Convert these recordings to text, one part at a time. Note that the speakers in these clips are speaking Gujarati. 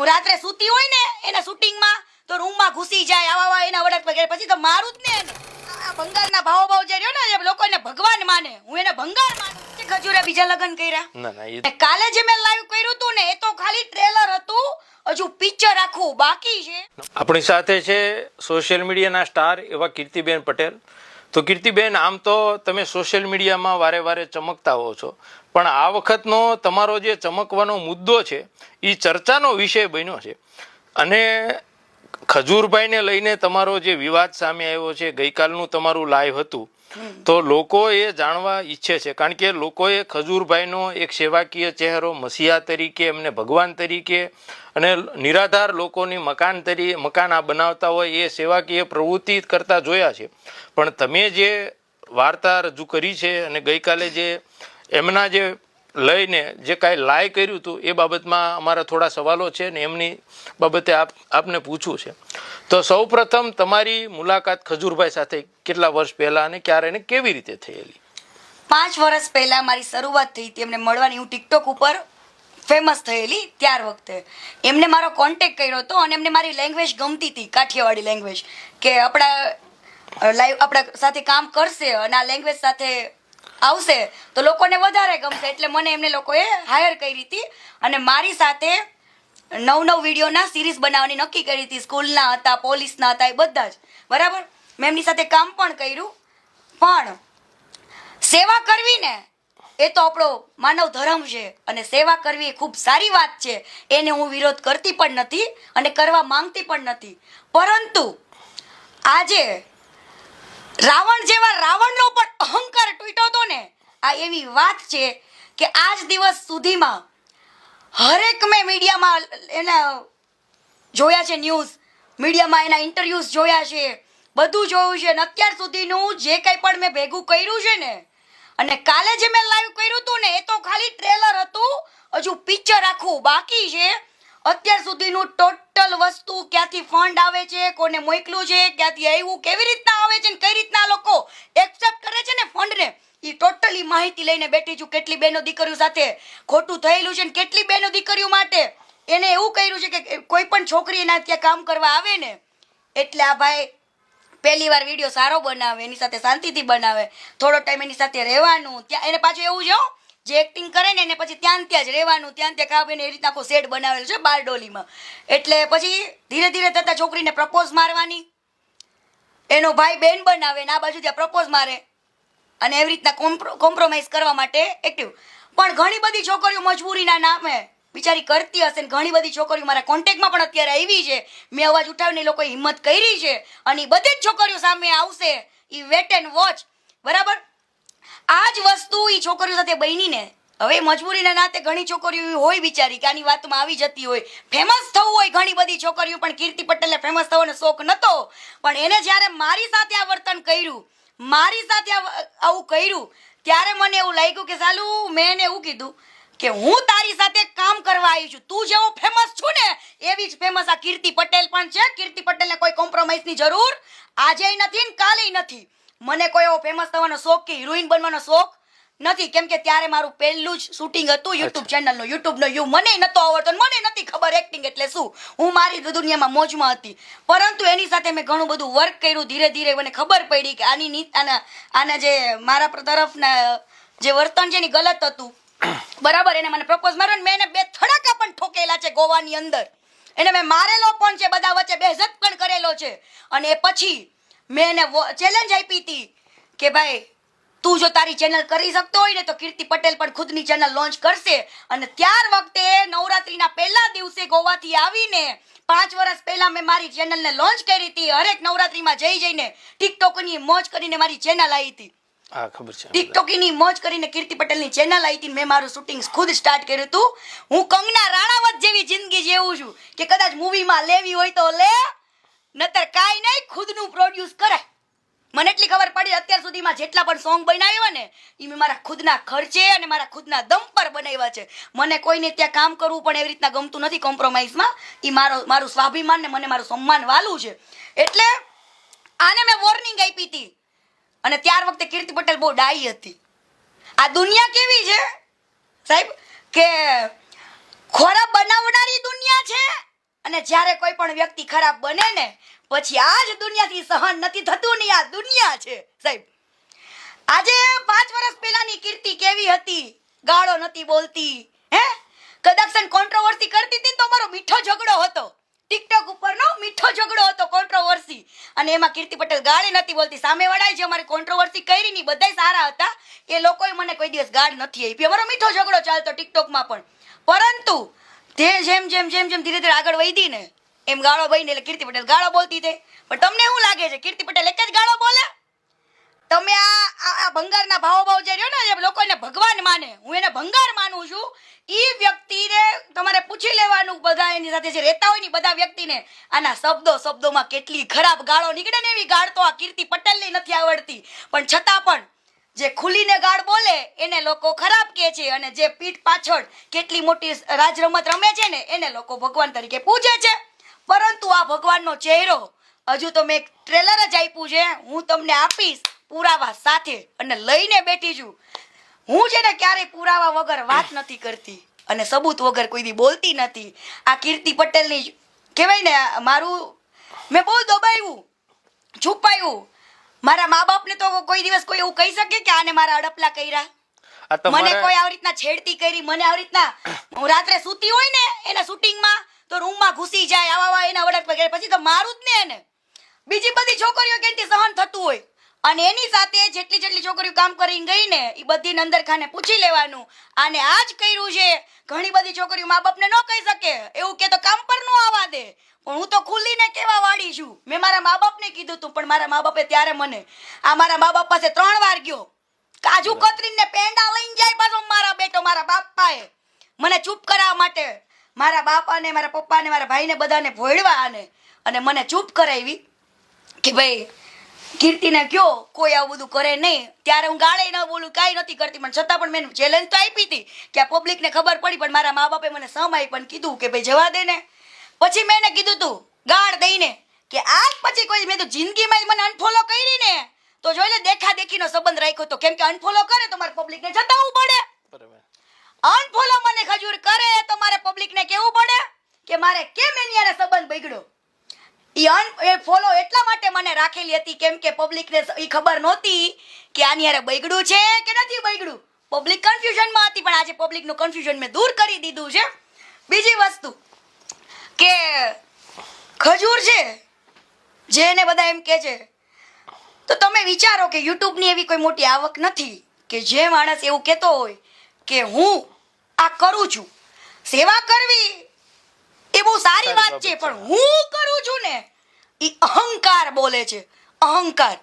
હું રાત્રે સૂતી હોય ને એના શૂટિંગમાં તો રૂમમાં ઘૂસી જાય આવા એના વડક વગેરે, પછી તો મારું જ ને. આ ભંગારના ભાવ જે રહ્યો ને, જે લોકોને ભગવાન માને, હું એને ભંગાર માનું. ખજૂરે બીજા લગ્ન કર્યા. કાલે જે મેં લાઈવ કર્યું હતું ને, એ તો ખાલી ટ્રેલર હતું, હજુ પિક્ચર આખું બાકી છે. આપણી સાથે છે સોશિયલ મીડિયાના સ્ટાર એવા કીર્તિબેન પટેલ. તો કીર્તિબેન, આમ તો તમે સોશિયલ મીડિયામાં વારે વારે ચમકતા હો છો, પણ આ વખતનો તમારો જે ચમકવાનો મુદ્દો છે એ ચર્ચાનો વિષય બન્યો છે. અને ખજૂરભાઈને લઈને તમારો જે વિવાદ સામે આવ્યો છે, ગઈકાલનું તમારું લાઈવ હતું, તો લોકો એ જાણવા ઈચ્છે છે, કારણ કે લોકોએ ખજૂરભાઈનો એક સેવાકીય ચહેરો, મસીહા તરીકે, એમને ભગવાન તરીકે અને નિરાધાર લોકોની મકાન આ બનાવતા હોય એ સેવાકીય પ્રવૃત્તિ કરતા જોયા છે. પણ તમે જે વાર્તા રજૂ કરી છે અને ગઈકાલે જે એમના જે લઈને જે કાંઈ લાય કર્યું હતું એ બાબતમાં અમારા થોડા સવાલો છે ને એમની બાબતે આપને પૂછવું છે. તો સૌ પ્રથમ તમારી મુલાકાત ખજૂરભાઈ સાથે કેટલા વર્ષ પહેલા અને ક્યારે અને કેવી રીતે થયેલી? 5 વર્ષ પહેલા મારી શરૂઆત થઈ હતી એમને મળવાની. હું ટિકટોક ઉપર ફેમસ થયેલી ત્યાર વખતે એમને મારો કોન્ટેક્ટ કર્યો હતો અને એમને મારી લેંગ્વેજ ગમતી હતી, કાઠિયાવાડી લેંગ્વેજ, કે આપણા સાથે કામ કરશે અને આ લેંગ્વેજ સાથે આવશે તો લોકોને વધારે ગમશે, એટલે મને એમને લોકોએ હાયર કરી હતી અને મારી સાથે 9 વિડીયોના સિરીઝ બનાવવાની નક્કી કરી હતી. સ્કૂલના હતા, પોલીસના હતા, એ બધા જ. બરાબર, મેં એમની સાથે કામ પણ કર્યું. પણ સેવા કરવી ને એ તો આપણો માનવ ધર્મ છે અને સેવા કરવી એ ખૂબ સારી વાત છે, એને હું વિરોધ કરતી પણ નથી અને કરવા માંગતી પણ નથી. પરંતુ આજે રાવણ જેવા રાવણનો પણ અહંકાર તૂટ્યો હતો ને, આ એવી વાત છે કે આજ દિવસ સુધીમાં હરેક મેં મીડિયામાં એના જોયા છે, ન્યૂઝ મીડિયામાં એના ઇન્ટરવ્યુઝ જોયા છે, બધું જોયું છે. અને અત્યાર સુધીનું જે કંઈ પણ મેં ભેગું કર્યું છે ને, અને કાલે જે મેં લાઈવ કર્યું હતું ને, એ તો ખાલી ટ્રેલર હતું, હજુ પિક્ચર આખું બાકી છે. અત્યાર સુધીનું ટોટલ વસ્તુ, ક્યાંથી ફંડ આવે છે, કોને મોકલું છે, ક્યાંથી આવ્યું, કેવી રીતના આવે છે, કઈ રીતના લોકો એક્સેપ્ટ કરે છે ને ફંડને, એ ટોટલી માહિતી લઈને બેઠી છું. કેટલી બહેનો દીકરીઓ સાથે ખોટું થયેલું છે ને કેટલી બહેનો દીકરીઓ માટે એને એવું કર્યું છે કે કોઈ પણ છોકરી એના ત્યાં કામ કરવા આવે ને એટલે આ ભાઈ પહેલી વાર વિડીયો સારો બનાવે, એની સાથે શાંતિથી બનાવે, થોડો ટાઈમ એની સાથે રહેવાનું. ત્યાં એને પાછું એવું છે જે એક્ટિંગ કરે ને એને પછી ત્યાં જ રહેવાનું, ત્યાં ખાવ એને એ રીતના આખો સેટ બનાવેલો છે બારડોલીમાં. એટલે પછી ધીરે ધીરે થતા છોકરીને પ્રપોઝ મારવાની, એનો ભાઈ બેન બનાવે ને આ બાજુ ત્યાં પ્રપોઝ મારે અને એવી રીતના કોમ્પ્રોમાઇઝ કરવા માટે એક્ટિવ. પણ ઘણી બધી છોકરીઓ મજબૂરીના નામે બિચારી કરતી હશે ને ઘણી બધી છોકરીઓ મારા કોન્ટેક્ટમાં પણ અત્યારે આવી છે. મેં અવાજ ઉઠાવીને એ લોકોએ હિંમત કરી છે અને એ બધી જ છોકરીઓ સામે આવશે. એ વેટ એન્ડ વોચ. બરાબર, આ જ વસ્તુ એ છોકરીઓ સાથે બનીને હવે મજબૂરીના નાતે ઘણી છોકરીઓ હોય બિચારી કે આની વાતમાં આવી જતી હોય, ફેમસ થવું હોય ઘણી બધી છોકરીઓ. પણ કીર્તિ પટેલને ફેમસ થવાનો શોખ નહોતો, પણ એને જ્યારે મારી સાથે આ વર્તન કર્યું, મારી સાથે આવું કર્યું, ત્યારે મને એવું લાગ્યું કે સાલું મેં એને એવું કીધું કે હું તારી સાથે કામ કરવા આવી છું. તું જેવો ફેમસ છું ને એવી જ ફેમસ આ કીર્તિ પટેલ પણ છે. કીર્તિ પટેલને કોઈ કોમ્પ્રોમાઇઝની જરૂર આજે નથી ને કાલે નથી. મને કોઈ એવો ફેમસ થવાનો શોખ કે હિરોઈન બનવાનો શોખ નથી, કેમ કે ત્યારે મારું પહેલું જ શૂટિંગ હતું યુટ્યુબ ચેનલનું. યુટ્યુબનો યુ મને નતો આવડતો, મને નથી ખબર એક્ટિંગ એટલે શું. હું મારી દુનિયામાં મોજમાં હતી. પરંતુ એની સાથે મેં ઘણું બધું વર્ક કર્યું. ધીરે ધીરે મને ખબર પડી કે આના જે મારા તરફના જે વર્તન છે એ ગલત હતું. બરાબર, એને મને પ્રપોઝ માર્યો ને મેં એને 2 થડાકા પણ ઠોકેલા છે ગોવાની અંદર. એને મેં મારેલો પણ છે, બધા વચ્ચે બેઝત પણ કરેલો છે. અને એ પછી મેં એને ચેલેન્જ આપી હતી કે ભાઈ તું જો તારી ચેનલ કરી શકતો હોય ને તો કીર્તિ પટેલ પણ ખુદની ચેનલ લોન્ચ કરશે. અને ત્યાર વખતે નવરાત્રીના પહેલા દિવસે ગોવાથી આવીને 5 વર્ષ પહેલા મેં મારી ચેનલને લોન્ચ કરી હતી. હરેક નવરાત્રીમાં જઈને ટિકટોકની મોજ કરીને મારી ચેનલ આવી હતી. હા, ખબર છે. ટિકટોકની મોજ કરીને કીર્તિ પટેલની ચેનલ આવી હતી. મેં મારું શૂટિંગ ખુદ સ્ટાર્ટ કર્યું હતું. હું કંગના રાણાવત જેવી જિંદગી જેવું છું કે કદાચ મૂવીમાં લેવી હોય તો લે, નતર કાંઈ નહીં, ખુદનું પ્રોડ્યુસ કરે. મને એટલી ખબર પડી અત્યાર સુધીમાં જેટલા પણ સોંગ બનાવ્યા ને એ મેં મારા ખુદના ખર્ચે અને મારા ખુદના દમ પર બનાવ્યા છે. મને કોઈને ત્યાં કામ કરવું પણ એવી રીતના ગમતું નથી કોમ્પ્રોમાઇઝમાં. એ મારું સ્વાભિમાન ને મને મારું સન્માન વાલું છે. એટલે આને મેં વોર્નિંગ આપી હતી. અને ત્યાર વખતે કીર્તિ પટેલ બહુ ડાઈ હતી. આ દુનિયા કેવી છે સાહેબ કે ખોરાક બનાવનારી દુનિયા છે અને જ્યારે કોઈ પણ વ્યક્તિ ખરાબ બને ને પછી આ જ દુનિયાથી સહન નથી થતું ને આ દુનિયા છે સાહેબ. આજે 5 વર્ષ પહેલાની કીર્તિ કેવી હતી, ગાળો નથી બોલતી, હે કદાચ કોન્ટ્રોવર્સી કરતી હતી તો મારો મીઠો ઝઘડો હતો ટિકટોક ઉપરનો, મીઠો ઝઘડો હતો કોન્ટ્રોવર્સી, અને એમાં કીર્તિ પટેલ ગાળી નથી બોલતી. સામેવાળાએ જે અમારી કોન્ટ્રોવર્સી કરી ની બધાય સારા હતા, એ લોકોએ મને કોઈ દિવસ ગાળ નથી આપી. અમારો મીઠો ઝઘડો ચાલતો ટિકટોકમાં પણ, પરંતુ તે જેમ જેમ જેમ જેમ ધીરે ધીરે આગળ વધી ને એમ ગાળો બની એટલે કીર્તિ પટેલ ગાળો બોલતી થઈ. પણ તમને શું લાગે છે કીર્તિ પટેલ એક જ ગાળો બોલે? તમે આ ભંગારના ભાવ જે રહ્યો ને, જે લોકોને ભગવાન માને, હું એને ભંગાર માનું છું, ઈ વ્યક્તિને તમારે પૂછી લેવાનું, બધા એની સાથે જે રહેતા હોય ને બધા વ્યક્તિને, આના શબ્દોમાં કેટલી ખરાબ ગાળો નીકળે ને એવી ગાળ તો આ કીર્તિ પટેલની નથી આવડતી. પણ છતાં પણ જે ખુલીને ગાળ બોલે એને લોકો ખરાબ કહે છે, અને જે પીઠ પાછળ કેટલી મોટી રાજ રમત રમે છે ને એને લોકો ભગવાન તરીકે પૂજે છે. પરંતુ આ ભગવાનનો ચહેરો હજુ તો મેં એક ટ્રેલર જ આપ્યું છે, હું તમને આપીશ પુરાવા સાથે, અને લઈને બેઠી છું. હું છે ને ક્યારેય પુરાવા વગર વાત નથી કરતી અને સબૂત વગર કોઈ દી બોલતી નથી. આ કીર્તિ પટેલની કહેવાય ને, મારું મેં બહુ દબાવ્યું, છુપાયું. મારા મા બાપને તો કોઈ દિવસ કોઈ એવું કહી શકે કે આને મારા અડપલા કર્યા, મને કોઈ આવી રીતના છેડતી કરી, મને આવી રીતના હું રાત્રે સૂતી હોય ને એના શૂટિંગમાં તો રૂમમાં ઘૂસી જાય, આવા એના અડપલા કરે, પછી તો મારું જ ને એને. બીજી બધી છોકરીઓ કેથી સહન થતું હોય, અને એની સાથે જેટલી છોકરીઓ કામ કરીને ગઈ ને એ બધીને અંદર ખાને પૂછી લેવાનું, આને આ જ કર્યું છે. ઘણી બધી છોકરીઓ મા બાપને ન કહી શકે, એવું કે તો કામ પર ન આવવા દે, પણ હું તો ખુલ્લીને કેવા વાળી છું. મેં મારા મા બાપને કીધું હતું, પણ મારા મા બાપે ત્યારે મને, આ મારા મા બાપ પાસે 3 વાર ગયો, કાજુ કતરીને પેંડા લઈને જાય પાછો મારા બેટો, મારા બાપાએ મને ચૂપ કરાવવા માટે, મારા બાપાને, મારા પપ્પાને, મારા ભાઈને બધાને ભોળવા અને મને ચૂપ કરાવી કે ભાઈ કીર્તિને કયો કોઈ આવું બધું કરે નહીં. ત્યારે હું ગાળે ન બોલું, કાંઈ નથી કરતી, પણ છતાં પણ મેં ચેલેન્જ તો આપી હતી કે આ પબ્લિકને ખબર પડી, પણ મારા મા બાપે મને સમાઈ પણ કીધું કે ભાઈ જવા દે ને. પછી મેં એને કીધું તું ગાળ દઈને કે આજ પછી કોઈ, મેં તો જિંદગીમાં મને અનફોલો કરી ને તો જોઈ લે, દેખા દેખીનો સંબંધ રાખ્યો તો, કેમ કે અનફોલો કરે તો મારે પબ્લિકને જતાવવું પડે, અનફોલો મને ખજૂર કરે તો મારે પબ્લિકને કહેવું પડે કે મારે કેમ એની હારે સંબંધ બગડ્યો. એ ફોલો એટલા માટે મને રાખેલી હતી કેમ કે પબ્લિકને એ ખબર નહોતી કે આની હારે બગડ્યું છે કે નથી બગડ્યું. પબ્લિક કન્ફ્યુઝનમાં હતી, પણ આજે પબ્લિકનું કન્ફ્યુઝન મેં દૂર કરી દીધું છે. બીજી વસ્તુ કે ખજૂર છે જેને બધા એમ કહે છે, તો તમે વિચારો કે યુટ્યુબની એવી કોઈ મોટી આવક નથી કે જે માણસ એવું કહેતો હોય કે હું આ કરું છું. સેવા કરવી એ બહુ સારી વાત છે, પણ હું કરું છું ને એ અહંકાર બોલે છે, અહંકાર.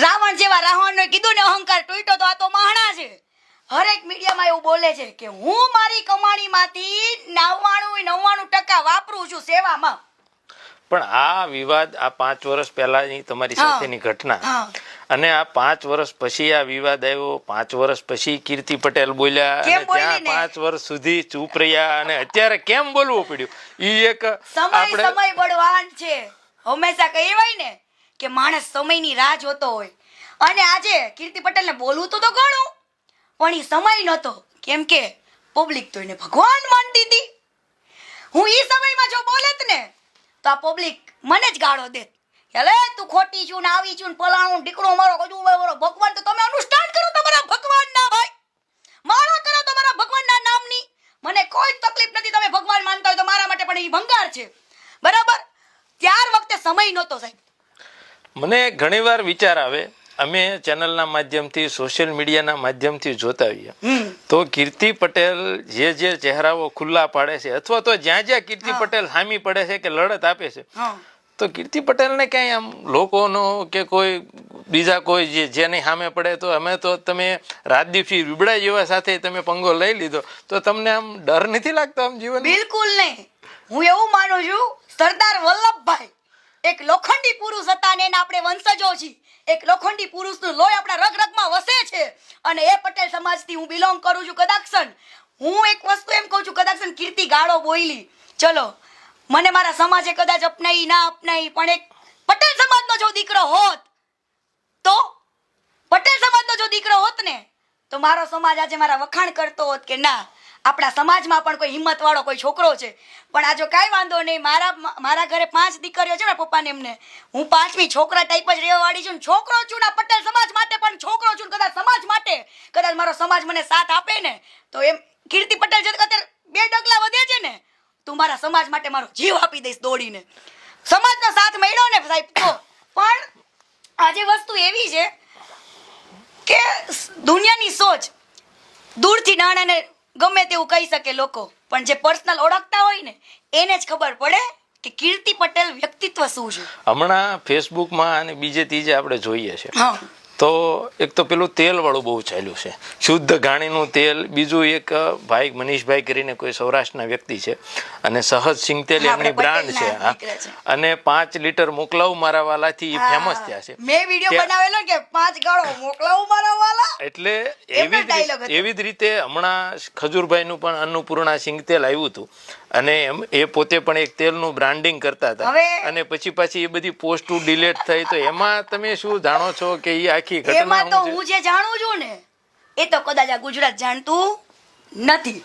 રાવણ જેવા રાવણને કીધું ને અહંકાર તૂટ્યો તો આ તો મહાણા છે. હરેક મીડિયામાં એવું બોલે છે કે હું મારી કમાણીમાંથી 99% વાપરું છું સેવામાં. પણ આ વિવાદ આ 5 વર્ષ પહેલાની તમારી સાથેની ઘટના, અને આ 5 વર્ષ પછી આ વિવાદ આવ્યો, 5 વર્ષ પછી કીર્તિ પટેલ બોલ્યા, અને ત્યાં 5 વર્ષ સુધી ચૂપ રહ્યા, અને અત્યારે કેમ બોલવું પડ્યું? ઈ એક સમય બળવાન છે. હંમેશા કહેવાય ને કે માણસ સમયની રાહ જોતો હોય, અને આજે કીર્તિ પટેલને બોલવું તો ઘણું, પણ એ સમય નહોતો, કેમ કે પબ્લિક તો એને ભગવાન માનતી હતી. હું ઈ સમયમાં જો બોલેત ને તો આ પબ્લિક મને જ ગાળો દેત, એટલે તું ખોટી છું ને આવી છું ને પલાણું દીકરો મારો કજુ મારો ભગવાન. તો તમે અનુષ્ઠાન કરો તમારા ભગવાનના, ભાઈ માળા કરો તમારા ભગવાનના નામની, મને કોઈ તકલીફ નથી. તમે ભગવાન માનતા હોય તો મારા માટે પણ એ ભંગાર છે, બરાબર? ત્યાર વખતે સમય નહોતો સાહેબ. મને ઘણીવાર વિચાર આવે, અમે ચેનલના માધ્યમથી, સોશિયલ મીડિયાના માધ્યમથી જોતા હોઈએ તો કીર્તિ પટેલ જે ચહેરાઓ ખુલ્લા પાડે છે, અથવા તો જ્યાં કીર્તિ પટેલ હામી પડે છે કે લડત આપે છે, તો કીર્તિ પટેલને ક્યાંય આમ લોકોનો કે કોઈ બીજા કોઈ જેની સામે પડે તો અમે તો તમે રાજદીપસિંહ રીબડા જેવા સાથે તમે પંગો લઈ લીધો, તો તમને આમ ડર નથી લાગતો આમ જીવન? બિલકુલ નહીં. હું એવું માનું છું, સરદાર વલ્લભભાઈ એક લોખંડી પુરુષ હતા ને એના આપણે વંશજો છીએ. એક લોખંડી પુરુષનું લોહી આપણા રગરગમાં વસે છે, અને એ પટેલ સમાજથી હું બિલોંગ કરું છું. કદાક્ષન હું એક વસ્તુ એમ કહું છું, કદાક્ષન કીર્તિ ગાળો બોલી, ચલો મને મારા સમાજે કદાચ અપનાવી ના અપનાવી, પણ એક પટેલ સમાજનો જો દીકરો હોત, તો પટેલ સમાજનો જો દીકરો હોત ને તો મારો સમાજ આજે મારા વખાણ કરતો હોત કે ના આપણા સમાજમાં પણ કોઈ હિંમતવાળો કોઈ છોકરો છે. પણ આ જો કાંઈ વાંધો નહીં, મારા ઘરે 5 દીકરીઓ છે ને પપ્પાને એમને, હું 5મી છોકરા ટાઈપ જ રહેવાવાળી છું ને છોકરો છું ને, પટેલ સમાજ માટે પણ છોકરો છું ને, કદાચ સમાજ માટે કદાચ મારો સમાજ મને સાથ આપે ને તો એમ કીર્તિ પટેલ જે અત્યારે 2 ડગલા વધે છે ને, તું મારા સમાજ માટે મારો જીવ આપી દઈશ દોડીને. સમાજનો સાથ મળ્યો ને સાહેબ તો. પણ આજે વસ્તુ એવી છે કે દુનિયાની સોચ દૂરથી નાણાને ગમે તેવું કહી શકે લોકો, પણ જે પર્સનલ ઓળખતા હોય ને એને જ ખબર પડે કે કીર્તિ પટેલ વ્યક્તિત્વ શું છે. હમણાં ફેસબુકમાં અને બીજે ત્રીજે આપણે જોઈએ છે હા, તો એક તો પેલું તેલ વાળું બહુ ચાલ્યું છે, શુદ્ધ ઘાણીનું તેલ. બીજું એક ભાઈ મનીષભાઈ કરીને કોઈ સૌરાષ્ટ્રના વ્યક્તિ છે અને સહજ સિંગ તેલ એમની બ્રાન્ડ છે. હા, અને 5 લીટર મોકલાવું મારા વાલાથી ફેમસ થયા છે. મેં વિડિયો બનાવેલો કે 5 ગાળો મોકલાવું મારા વાલા. એટલે એવી જ રીતે હમણાં ખજૂરભાઈનું પણ અન્નપૂર્ણા સિંગ તેલ આવ્યું હતું અને એ પોતે પણ એક તેલનું બ્રાન્ડિંગ કરતા હતા. અને પછી પાછી એ બધી પોસ્ટો ડિલીટ થઈ. તો એમાં તમે શું જાણો છો કે એ આખી ઘટના? એમાં તો હું જે જાણું છું ને એ તો કદાચ આ ગુજરાત જાણતું નથી.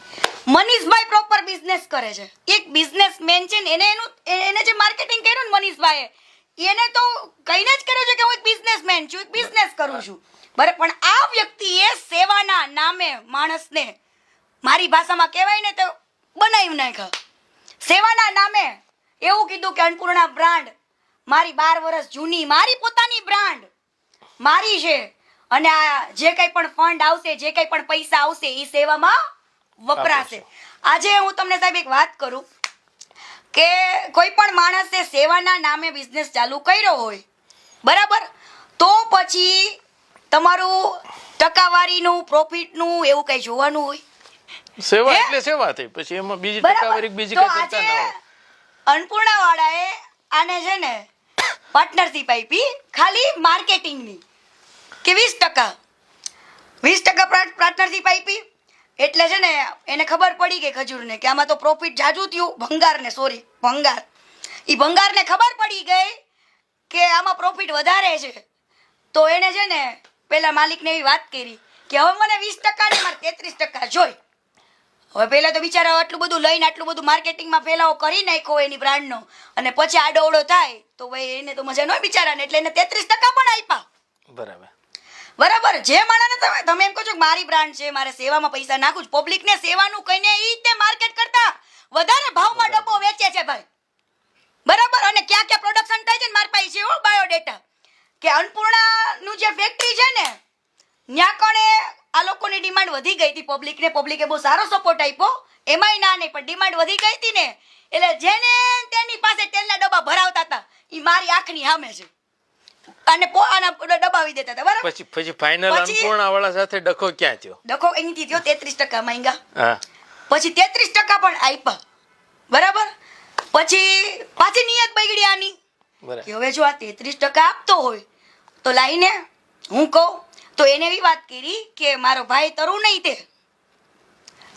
મનીષભાઈ પ્રોપર બિઝનેસ કરે છે, એક બિઝનેસમેન છે ને, એને જે માર્કેટિંગ કર્યું ને મનીષભાઈએ, એને તો કહીને જ કર્યું છે કે હું એક બિઝનેસમેન છું, એક બિઝનેસ કરું છું. બરાબર, પણ આ વ્યક્તિએ સેવાના નામે માણસને, મારી ભાષામાં કહેવાય ને તો બનાવી નાખ્યા. સેવાના નામે એવું કીધું કે અન્નપૂર્ણા બ્રાન્ડ મારી 12 વર્ષ જૂની, મારી પોતાની બ્રાન્ડ મારી છે અને આ જે કંઈ પણ ફંડ આવશે, જે કંઈ પણ પૈસા આવશે એ સેવામાં વપરાશે. આજે હું તમને સાહેબ એક વાત કરું કે કોઈ પણ માણસે સેવાના નામે બિઝનેસ ચાલુ કર્યો હોય, બરાબર, તો પછી તમારું ટકાવારીનું, પ્રોફિટનું એવું કઈ જોવાનું હોય? સેવા એટલે સેવા થઈ, પછી એમાં બીજી ટકાવારી બીજી કઈ ચિંતા ના હોય. અન્નપૂર્ણા વાળાએ આને છે ને પાર્ટનરશિપ આપી ખાલી માર્કેટિંગની કે 20% પાર્ટનરશિપ આપી. એટલે છે ને એને ખબર પડી ગઈ ખજૂરને કે આમાં તો પ્રોફિટ જાજુ થયું. ભંગારને ખબર પડી ગઈ કે આમાં પ્રોફિટ વધારે છે. તો એને છે ને પેલા માલિકને એવી વાત કરી કે હવે મને 20% ને મારે 33% જોઈ. હવે પહેલા તો બિચારા આટલું બધું લઈને આટલું બધું માર્કેટિંગમાં ફેલાવો કરી નાખ્યો એની બ્રાન્ડનો, અને પછી આડોઅવડો થાય તો ભાઈ એને તો મજા ન હોય બિચારાને, એટલે એને 33% પણ આપ્યા. બરાબર. જે માણસને તમે એમ કહો છો કે મારી બ્રાન્ડ છે, મારે સેવામાં પૈસા નાખું છું, પબ્લિકને સેવાનું કહીને એ રીતે માર્કેટ કરતા વધારે ભાવમાં ડબ્બો વેચે છે ભાઈ. બરાબર. અને ક્યાં ક્યાં પ્રોડક્શન થાય છે ને મારી પાસે છે બાયોડેટા કે અન્નપૂર્ણાનું જે ફેક્ટરી છે ને ત્યાં કણે આ લોકોની ડિમાન્ડ વધી ગઈ હતી. પબ્લિકે બહુ સારો સપોર્ટ આપ્યો, એમાંય ના નહીં, પણ ડિમાન્ડ વધી ગઈ હતી ને એટલે જેને તેની પાસે તેલના ડબ્બા ભરાવતા હતા એ મારી આંખની સામે છે અને દબાવી દેતા હતા. બરાબર. પછી ફાઇનલ અન્નપૂર્ણા વાળા સાથે ડખો ક્યાં થયો? ડખો અહીંથી થયો 33% માંગ્યા, પછી 33% પણ આપ્યા. બરાબર. પછી પાછી નિયત બગડી આની કે હવે જો આ 33% આપતો હોય તો લાઈને હું કહું તો એને એવી વાત કરી કે મારો ભાઈ તરુ નહીં તે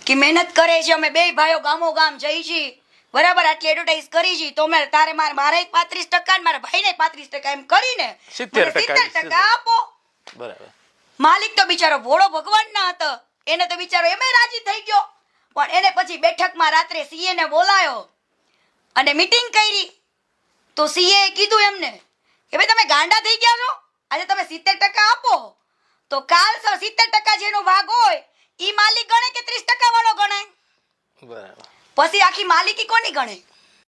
કે મહેનત કરે છે, અમે 2 ભાઈઓ ગામો ગામ જઈ છીએ, બરાબર, આટલી એડવર્ટાઇઝ કરી છે, તો મારે 35% મારા ભાઈને 35% એમ કરીને 70% આપો. બરાબર. માલિક તો બિચારો ભોળો ભગવાન ના હતો, એને તો બિચારો એમે રાજી થઈ ગયો. પણ એને પછી બેઠકમાં રાત્રે સીએ ને બોલાયો અને મીટિંગ કરી. તો સીએ કીધું એમને કે ભાઈ તમે ગાંડા થઈ ગયા છો, આજે તમે 70% આપો તો કાલ 70% જેનો ભાગ હોય ઈ માલિક ગણે કે 30% વાળો ગણે? બરાબર. પછી આખી માલિકી કોની ગણે?